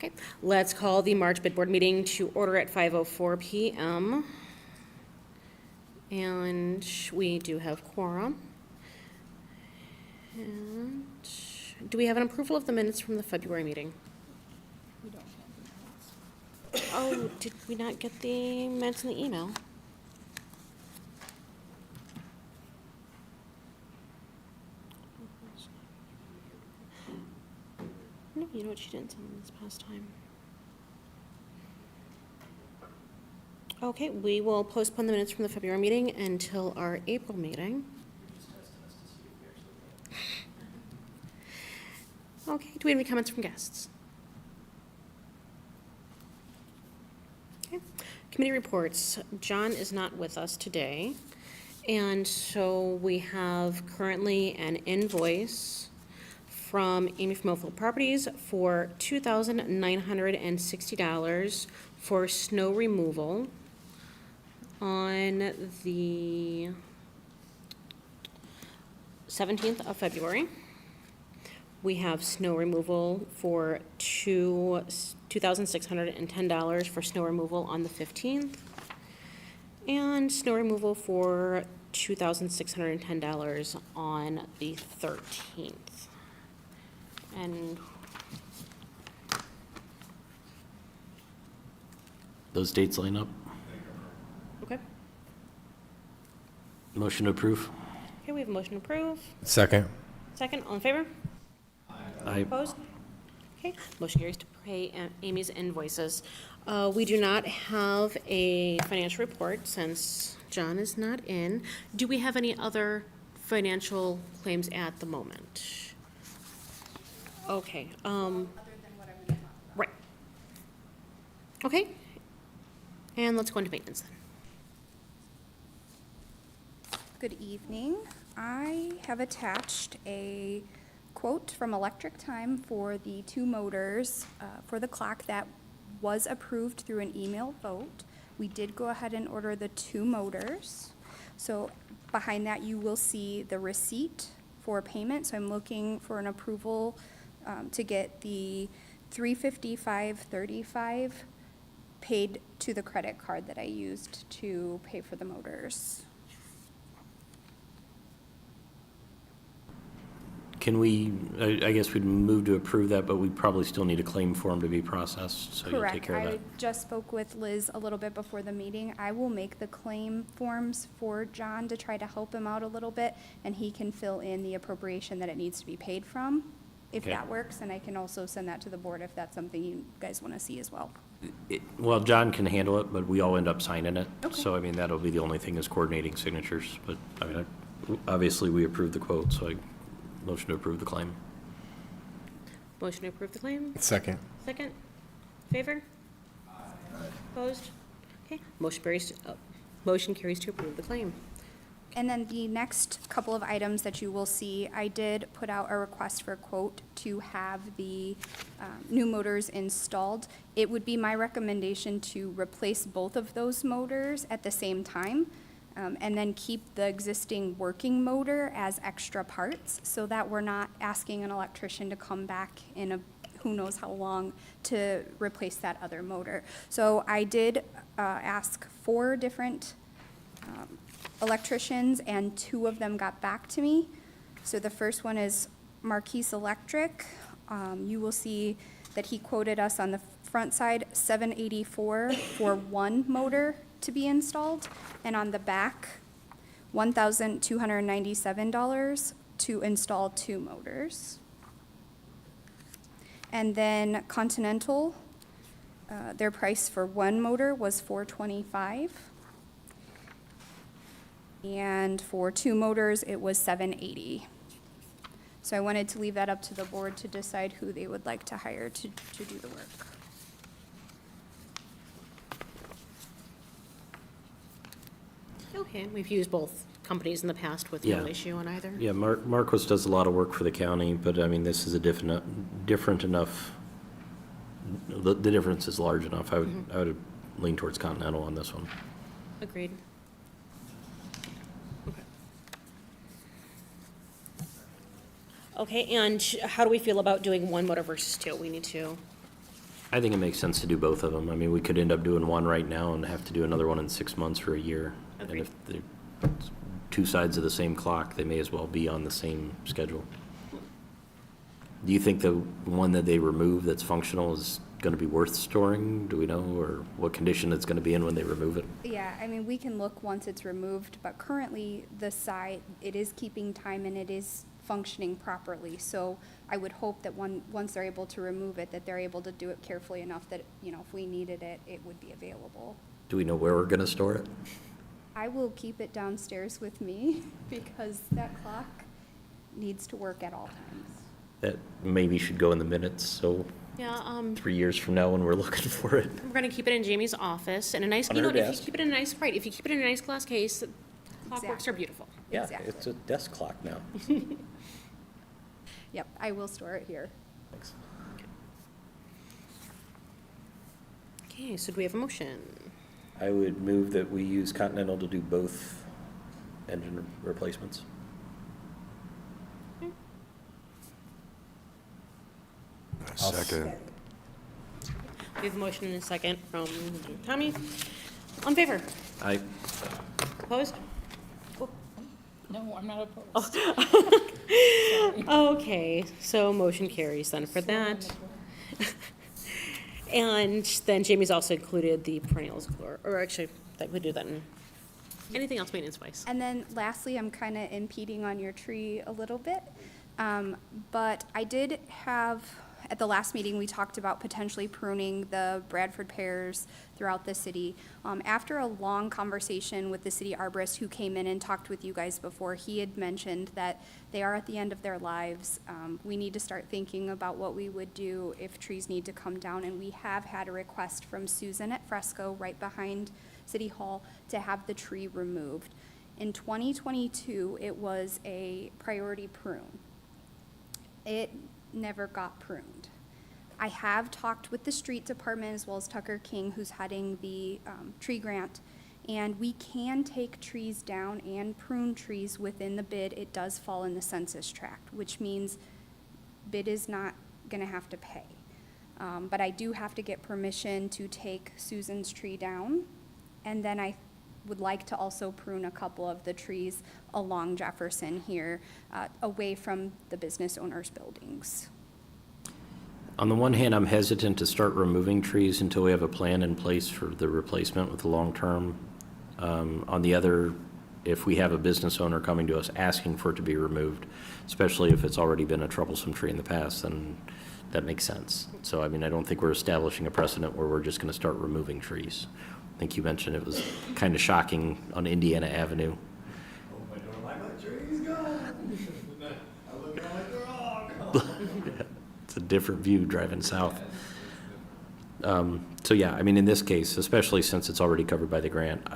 Okay, let's call the March bid board meeting to order at 5:04 PM. And we do have quorum. And do we have an approval of the minutes from the February meeting? We don't have the minutes. Oh, did we not get the minutes in the email? No, you know what, she didn't send them this past time. Okay, we will postpone the minutes from the February meeting until our April meeting. Okay, do we have any comments from guests? Okay, committee reports. John is not with us today. And so we have currently an invoice from Amy from Oakville Properties for $2,960 for snow removal on the 17th of February. We have snow removal for $2,610 for snow removal on the 15th. And snow removal for $2,610 on the 13th. And Those dates line up. okay. Motion to approve. Okay, we have a motion to approve. Second. Second, all in favor? Aye. Opposed? Okay, motion carries to pay Amy's invoices. We do not have a financial report since John is not in. Do we have any other financial claims at the moment? Okay, Other than what I would talk about. right. Okay, and let's go into maintenance then. Good evening. I have attached a quote from Electric Time for the two motors for the clock that was approved through an email vote. We did go ahead and order the two motors. So behind that, you will see the receipt for payment. So I'm looking for an approval to get the $355.35 paid to the credit card that I used to pay for the motors. Can we, I guess we'd move to approve that, but we probably still need a claim form to be processed, so you'll take Correct. care of I that. just spoke with Liz a little bit before the meeting. I will make the claim forms for John to try to help him out a little bit, and he can fill in the appropriation that it needs to be paid from, if Okay. that works, and I can also send that to the board if that's something you guys want to see as well. Well, John can handle it, but we all end up signing it. Okay. So, I mean, that'll be the only thing is coordinating signatures, but, I mean, obviously, we approved the quote, so I motion to approve the claim. Motion to approve the claim. Second. Second, favor? Opposed? Okay, motion carries to approve the claim. And then the next couple of items that you will see, I did put out a request for a quote to have the new motors installed. It would be my recommendation to replace both of those motors at the same time, and then keep the existing working motor as extra parts, so that we're not asking an electrician to come back in who knows how long to replace that other motor. So I did ask 4 different electricians, and 2 of them got back to me. So the first one is Marquise Electric. You will see that he quoted us on the front side, $784 for one motor to be installed, and on the back, $1,297 to install 2 motors. And then Continental, their price for one motor was $425. And for 2 motors, it was $780. So I wanted to leave that up to the board to decide who they would like to hire to do the work. Okay, we've used both companies in the past with no Yeah. issue on either. Yeah, Marcos does a lot of work for the county, but, I mean, this is a different enough, the difference is large enough. I would lean towards Continental on this one. Agreed. Okay, and how do we feel about doing one motor versus 2? We need to I think it makes sense to do both of them. I mean, we could end up doing one right now and have to do another one in 6 months or a year. And Agreed. if they're two sides of the same clock, they may as well be on the same schedule. Do you think the one that they remove that's functional is going to be worth storing? Do we know, or what condition it's going to be in when they remove it? Yeah, I mean, we can look once it's removed, but currently the site, it is keeping time and it is functioning properly. So I would hope that once they're able to remove it, that they're able to do it carefully enough that, you know, if we needed it, it would be available. Do we know where we're going to store it? I will keep it downstairs with me because that clock needs to work at all times. That maybe should go in the minutes, so Yeah, 3 years from now when we're looking for it. we're gonna keep it in Jamie's office in a nice, On you know, her if you desk. keep it in a nice, right, if you keep it in a nice glass case, clockworks are Exactly. beautiful. Yeah, Exactly. it's a desk clock now. Yep, I will store it here. Thanks. Okay, so do we have a motion? I would move that we use Continental to do both engine replacements. Second. We have a motion and a second from Tommy. On favor? I, Opposed? No, I'm not opposed. Okay, so motion carries then for that. And then Jamie's also included the perennials, or actually, that we do that in, anything else maintenance-wise? And then lastly, I'm kind of impeding on your tree a little bit. But I did have, at the last meeting, we talked about potentially pruning the Bradford pears throughout the city. After a long conversation with the city arborist who came in and talked with you guys before, he had mentioned that they are at the end of their lives. We need to start thinking about what we would do if trees need to come down. And we have had a request from Susan at Fresco, right behind City Hall, to have the tree removed. In 2022, it was a priority prune. It never got pruned. I have talked with the street department as well as Tucker King, who's heading the tree grant, and we can take trees down and prune trees within the bid. It does fall in the census tract, which means bid is not gonna have to pay. But I do have to get permission to take Susan's tree down, and then I would like to also prune a couple of the trees along Jefferson here, away from the business owners' buildings. on the one hand, I'm hesitant to start removing trees until we have a plan in place for the replacement with the long term. On the other, if we have a business owner coming to us asking for it to be removed, especially if it's already been a troublesome tree in the past, then that makes sense. So, I mean, I don't think we're establishing a precedent where we're just gonna start removing trees. I think you mentioned it was kind of shocking on Indiana Avenue. I don't like my trees gone. I look at like they're all gone. It's a different view driving south. So yeah, I mean, in this case, especially since it's already covered by the grant,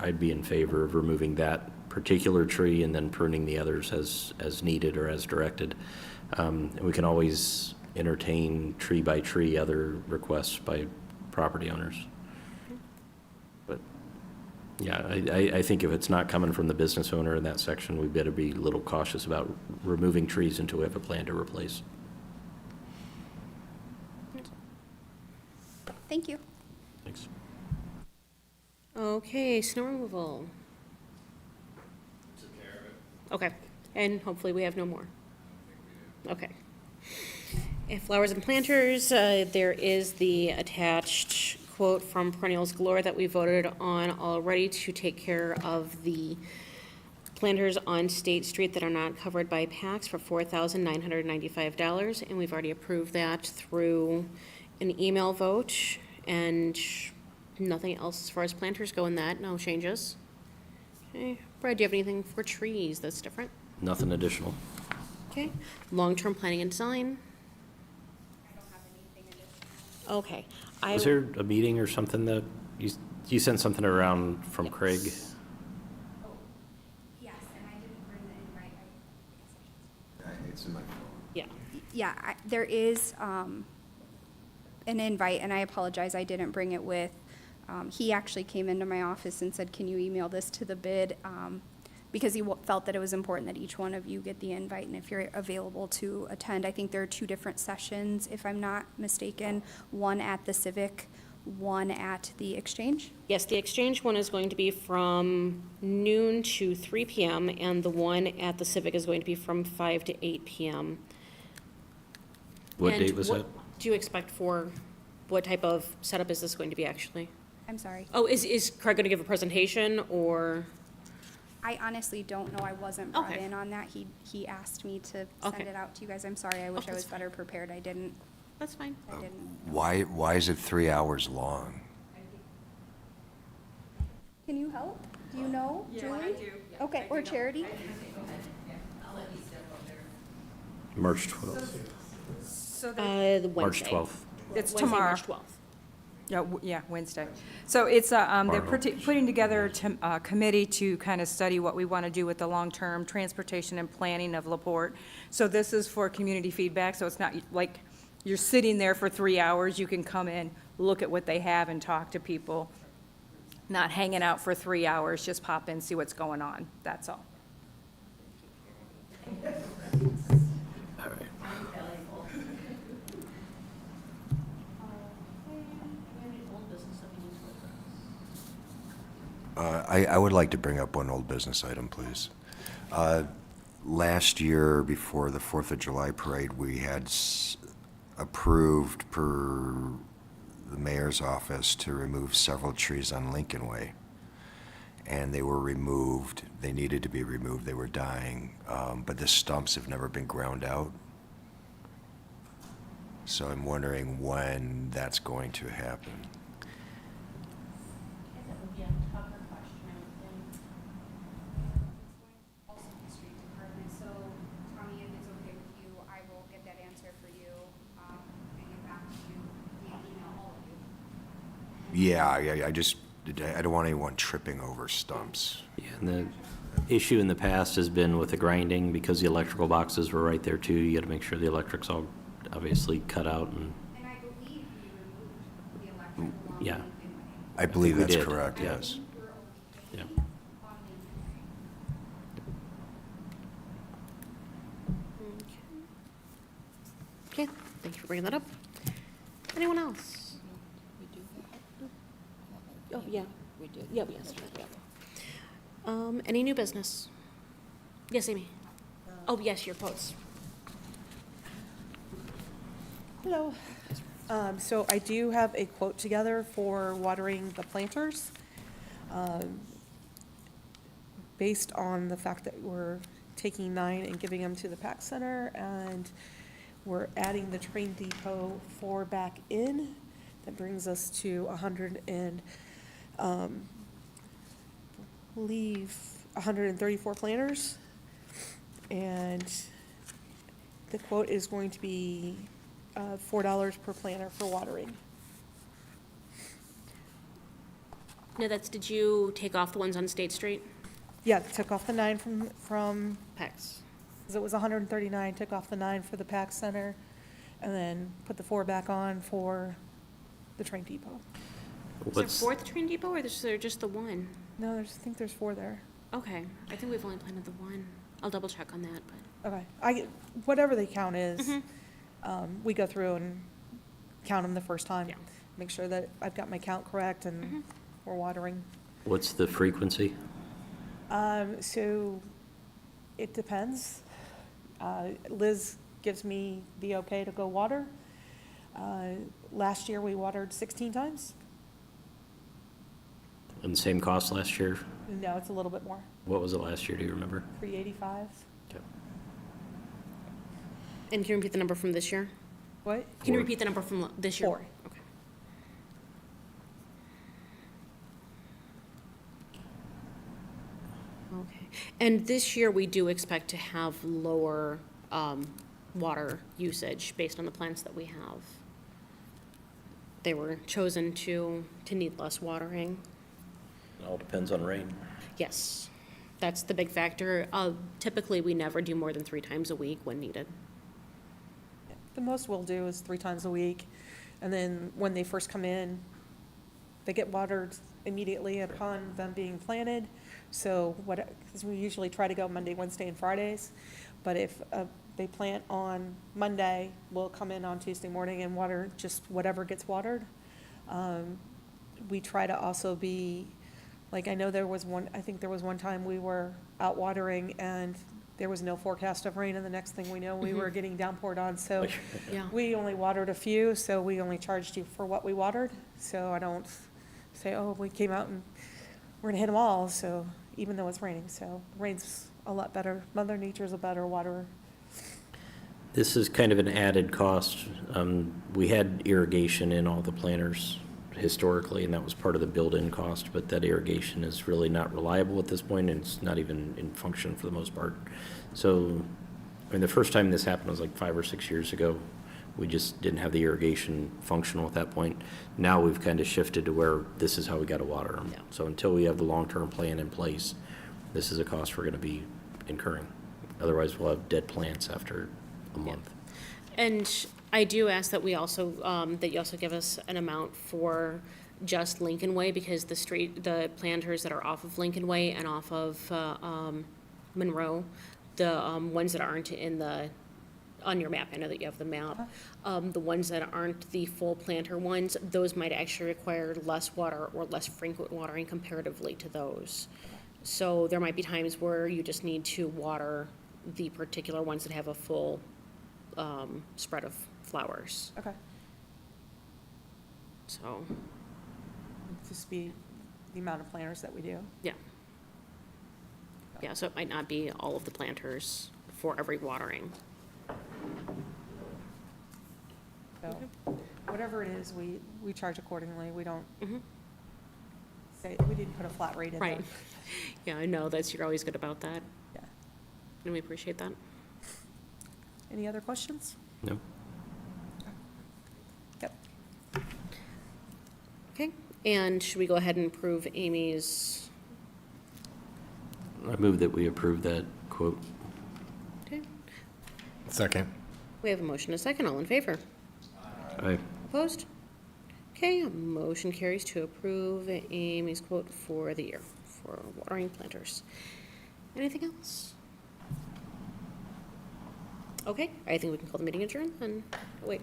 I'd be in favor of removing that particular tree and then pruning the others as needed or as directed. And we can always entertain tree by tree other requests by property owners. But yeah, I think if it's not coming from the business owner in that section, we better be a little cautious about removing trees until we have a plan to replace. Thank you. Thanks. Okay, snow removal. Took care of it. Okay, and hopefully we have no more. Okay. And flowers and planters, there is the attached quote from Perennials Galore that we voted on already to take care of the planters on State Street that are not covered by PACs for $4,995, and we've already approved that through an email vote, and nothing else as far as planters go in that, no changes. Okay, Brad, do you have anything for trees that's different? Nothing additional. Okay, long-term planning and design, I don't have anything additional. okay. I Was there a meeting or something that, you sent something around from Craig? Yes, and I didn't bring the invite. It's in my phone. Yeah, Yeah, there is an invite, and I apologize, I didn't bring it with. He actually came into my office and said, can you email this to the bid? because he felt that it was important that each one of you get the invite, and if you're available to attend. I think there are 2 different sessions, if I'm not mistaken, one at the Civic, one at the Exchange. Yes, the Exchange one is going to be from noon to 3 PM, and the one at the Civic is going to be from 5 to 8 PM. What And date was that? do you expect for, what type of setup is this going to be, actually? I'm sorry. Oh, is Craig going to give a presentation, or? I honestly don't know. I wasn't brought Okay. in on that. He asked me to send Okay. it out to you guys. I'm sorry. I wish I that's was better prepared. I didn't. That's fine. I didn't. Why is it 3 hours long? Can you help? Do you know, Julie? Okay, or Charity? March 12th. So The March Wednesday. 12th. it's Wednesday, tomorrow. March 12th. Yeah, Wednesday. So it's, they're Tomorrow. putting together a committee to kind of study what we want to do with the long-term transportation and planning of LaPorte. So this is for community feedback, so it's not like you're sitting there for 3 hours. You can come in, look at what they have and talk to people, not hanging out for 3 hours, just pop in, see what's going on, that's all. All right. I would like to bring up one old business item, please. Last year, before the 4th of July parade, we had approved per the mayor's office to remove several trees on Lincoln Way. And they were removed. They needed to be removed. They were dying. But the stumps have never been ground out. So I'm wondering when that's going to happen. That would be a tougher question, I would think. Also the street department, so Tommy, if it's okay with you, I will get that answer for you, and get back to you via email, all of you. Yeah, I don't want anyone tripping over stumps. Yeah, and the issue in the past has been with the grinding, because the electrical boxes were right there too. You got to make sure the electric's all obviously cut out, and And I believe we removed the electrical along yeah. Lincoln Way. I believe we that's did, correct, yeah. yes. We're Yeah. okay on Lincoln Way. Okay, thank you for bringing that up. Anyone else? We do that. Oh, yeah. We did. Yeah, yes, yeah. Any new business? Yes, Amy? Oh, yes, your quotes. Hello. So I do have a quote together for watering the planters. Based on the fact that we're taking 9 and giving them to the PAC Center, and we're adding the train depot 4 back in, that brings us to 134 planters. And the quote is going to be $4 per planter for watering. No, did you take off the ones on State Street? Yeah, took off the 9 from, PEX. because it was 139, took off the 9 for the PAC Center, and then put the 4 back on for the train depot. Is there What's, 4th train depot, or is there just the one? No, I think there's 4 there. Okay, I think we've only planted the one. I'll double check on that, but. Okay, whatever the count is, Mhm. we go through and count them the first time. Yeah. Make sure that I've got my count correct and Mhm. we're watering. what's the frequency? So it depends. Liz gives me the okay to go water. Last year, we watered 16 times. And the same cost last year? No, it's a little bit more, What was it last year, do you remember? 385. Okay. And can you repeat the number from this year? What? Can you 4. repeat the number from this year? 4. Okay. Okay. And this year, we do expect to have lower water usage based on the plants that we have. They were chosen to need less watering. It all depends on rain. Yes, that's the big factor. Typically, we never do more than 3 times a week when needed. The most we'll do is 3 times a week. And then when they first come in, they get watered immediately upon them being planted. So what, because we usually try to go Monday, Wednesday, and Fridays, but if they plant on Monday, we'll come in on Tuesday morning and water just whatever gets watered. We try to also be, like, I know there was one, I think there was one time we were out watering and there was no forecast of rain, and the next thing we know, we were getting downpoured on, so Yeah. we only watered a few, so we only charged you for what we watered, so I don't say, oh, we came out and we're gonna hit them all, so, even though it's raining, so rain's a lot better, Mother Nature's a better waterer. This is kind of an added cost. We had irrigation in all the planters historically, and that was part of the built-in cost, but that irrigation is really not reliable at this point, and it's not even in function for the most part. So, I mean, the first time this happened was like 5 or 6 years ago. We just didn't have the irrigation functional at that point. Now we've kind of shifted to where this is how we got to water them. Yeah. So until we have the long-term plan in place, this is a cost we're going to be incurring. Otherwise, we'll have dead plants after a month. And I do ask that we also, that you also give us an amount for just Lincoln Way, because the planters that are off of Lincoln Way and off of Monroe, the ones that aren't on your map, I know that you have the map, the ones that aren't the full planter ones, those might actually require less water or less frequent watering comparatively to those. So there might be times where you just need to water the particular ones that have a full spread of flowers, Okay. so, Just be the amount of planters that we do. yeah. Yeah, so it might not be all of the planters for every watering. So, whatever it is, we charge accordingly, we don't Mhm. say, we didn't put a flat rate in there. Right. Yeah, I know, you're always good about that, Yeah. and we appreciate that. Any other questions? No? Yep. Okay, and should we go ahead and approve Amy's, I move that we approve that quote. okay, Second. we have a motion, and a second, all in favor? Aye. Opposed? Okay, a motion carries to approve Amy's quote for the year for watering planters. Anything else? Okay, I think we can call the meeting adjourned, and, wait,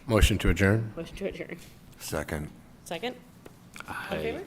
Motion to adjourn? motion to adjourn. Second. Second? All in favor?